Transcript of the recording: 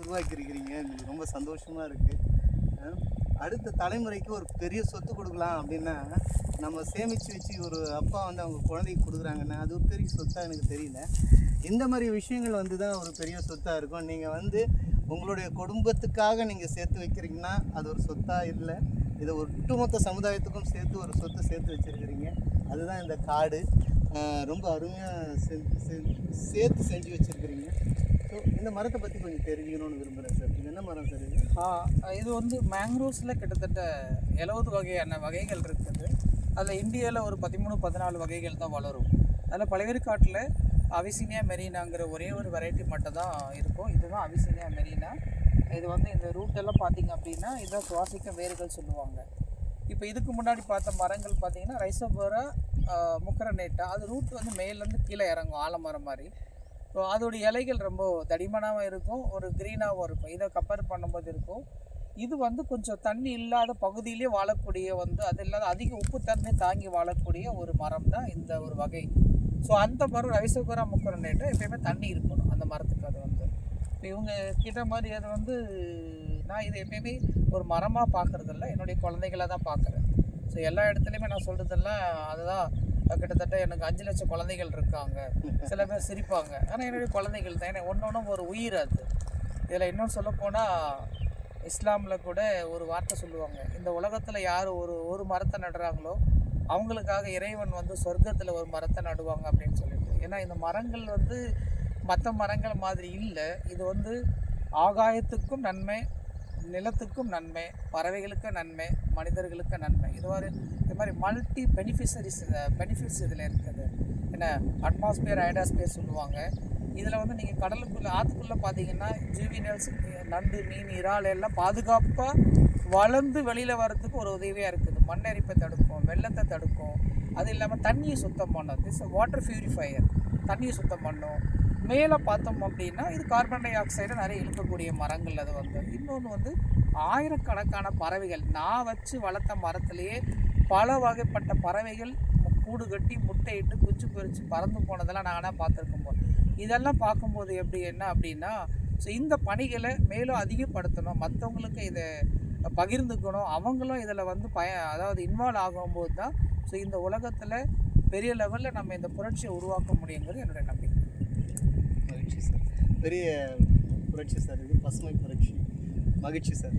உருவாக்கியிருக்கிறீங்க. எங்களுக்கு ரொம்ப சந்தோஷமாக இருக்குது. அடுத்த தலைமுறைக்கு ஒரு பெரிய சொத்து கொடுக்கலாம் அப்படின்னா, நம்ம சேமித்து வச்சு ஒரு அப்பா வந்து அவங்க குழந்தைக்கு கொடுக்குறாங்கன்னா, அது ஒரு பெரிய சொத்தாக எனக்கு தெரியல. இந்த மாதிரி விஷயங்கள் வந்து தான் ஒரு பெரிய சொத்தாக இருக்கும். நீங்கள் வந்து உங்களுடைய குடும்பத்துக்காக நீங்கள் சேர்த்து வைக்கிறீங்கன்னா, அது ஒரு சொத்தாக இல்லை. இதை ஒட்டுமொத்த சமுதாயத்துக்கும் சேர்த்து ஒரு சொத்தை சேர்த்து வச்சுருக்கிறீங்க. அதுதான் இந்த காடு. ரொம்ப அருமையாக சேர்த்து செஞ்சு வச்சுருக்கிறீங்க. ஸோ இந்த மரத்தை பற்றி கொஞ்சம் தெரிஞ்சுக்கணும்னு விரும்புகிறேன் சார். இது என்ன மரம் சார் இது? இது வந்து மேங்க்ரோவ்ஸில் கிட்டத்தட்ட 70 வகையான வகைகள் இருக்குது. அதில் இந்தியாவில் ஒரு 13-14 வகைகள் தான் வளரும். அதில் பழவேற்காட்டில் அவிசினியா மெரினாங்கிற ஒரே ஒரு வெரைட்டி மட்டும் தான் இருக்கும். இதுதான் அவிசினியா மெரினா. இது வந்து இந்த ரூட்டெல்லாம் பார்த்திங்க அப்படின்னா இதான் சுவாசிக்க வேர்கள் சொல்லுவாங்க. இப்போ இதுக்கு முன்னாடி பார்த்த மரங்கள் பார்த்திங்கன்னா ரைசோபோரா முக்கரனேட்டா. அது ரூட் வந்து மேலேருந்து கீழே இறங்கும் ஆலமரம் மாதிரி. ஸோ அதோடைய இலைகள் ரொம்ப தடிமனாகவும் இருக்கும், ஒரு க்ரீனாகவும் இருக்கும். இதை கம்பேர் பண்ணும்போது இருக்கும். இது வந்து கொஞ்சம் தண்ணி இல்லாத பகுதியிலே வாழக்கூடிய வந்து அது இல்லாத அதிக உப்பு தன்மை தாங்கி வாழக்கூடிய ஒரு மரம் தான் இந்த ஒரு வகை. ஸோ அந்த மரம் ரைசோபோரா முக்கரனேட்டா எப்பயுமே தண்ணி இருக்கணும் அந்த மரத்துக்கு. அது வந்து இப்போ இவங்க கிட்ட மாதிரி அது வந்து நான் இதை எப்பயுமே ஒரு மரமாக பார்க்குறதில்ல, என்னுடைய குழந்தைகளை தான் பார்க்குறேன். ஸோ எல்லா இடத்துலையுமே நான் சொல்கிறதெல்லாம் அதுதான். கிட்டத்தட்ட எனக்கு 5 லட்சம் குழந்தைகள் இருக்காங்க. சில பேர் சிரிப்பாங்க, ஆனால் என்னுடைய குழந்தைகள் தான். ஏன்னா ஒன்று ஒரு உயிர் அது. இதில் இன்னும் சொல்லப்போனால் இஸ்லாமில் கூட ஒரு வார்த்தை சொல்லுவாங்க, இந்த உலகத்தில் யார் ஒரு மரத்தை நடுறாங்களோ அவங்களுக்காக இறைவன் வந்து சொர்க்கத்தில் ஒரு மரத்தை நடுவாங்க அப்படின்னு சொல்லிட்டு. ஏன்னா இந்த மரங்கள் வந்து மற்ற மரங்கள் மாதிரி இல்லை. இது வந்து ஆகாயத்துக்கும் நன்மை, நிலத்துக்கும் நன்மை, பறவைகளுக்கும் நன்மை, மனிதர்களுக்கும் நன்மை. இது மாதிரி மல்டி பெனிஃபிட்ஸ் இதில் இருக்குது. ஏன்னா அட்மாஸ்பியர் ஐடாஸ்பியர் சொல்லுவாங்க. இதில் வந்து நீங்கள் கடலுக்குள்ளே ஆற்றுக்குள்ளே பார்த்தீங்கன்னா ஜூவினல்ஸ், நண்டு, மீன், இறால் எல்லாம் பாதுகாப்பாக வளர்ந்து வெளியில் வர்றதுக்கு ஒரு உதவியாக இருக்குது. மண்ணரிப்பை தடுக்கும், வெள்ளத்தை தடுக்கும். அது இல்லாமல் தண்ணியை சுத்தம் பண்ணும். திஸ் வாட்டர் பியூரிஃபையர், தண்ணியை சுத்தம் பண்ணும். மேலே பார்த்தோம் அப்படின்னா இது கார்பன் டை ஆக்சைடை நிறைய இழுக்கக்கூடிய மரங்கள். அது வந்து இன்னொன்று வந்து ஆயிரக்கணக்கான பறவைகள், நான் வச்சு வளர்த்த மரத்துலேயே பல வகைப்பட்ட பறவைகள் கூடு கட்டி முட்டையிட்டு குஞ்சு பொரித்து பறந்து போனதெல்லாம் நானாக பார்த்துருக்கும் போது இதெல்லாம் பார்க்கும்போது என்ன அப்படின்னா, ஸோ இந்த பணிகளை மேலும் அதிகப்படுத்தணும், மற்றவங்களுக்கு இதை பகிர்ந்துக்கணும், அவங்களும் இதில் வந்து அதாவது இன்வால்வ் ஆகும்போது தான் ஸோ இந்த உலகத்தில் பெரிய லெவலில் நம்ம இந்த புரட்சியை உருவாக்க முடியுங்கிறது என்னுடைய நம்பிக்கை. மகிழ்ச்சி சார். பெரிய புரட்சி சார் இது, பசுமை புரட்சி. மகிழ்ச்சி சார்.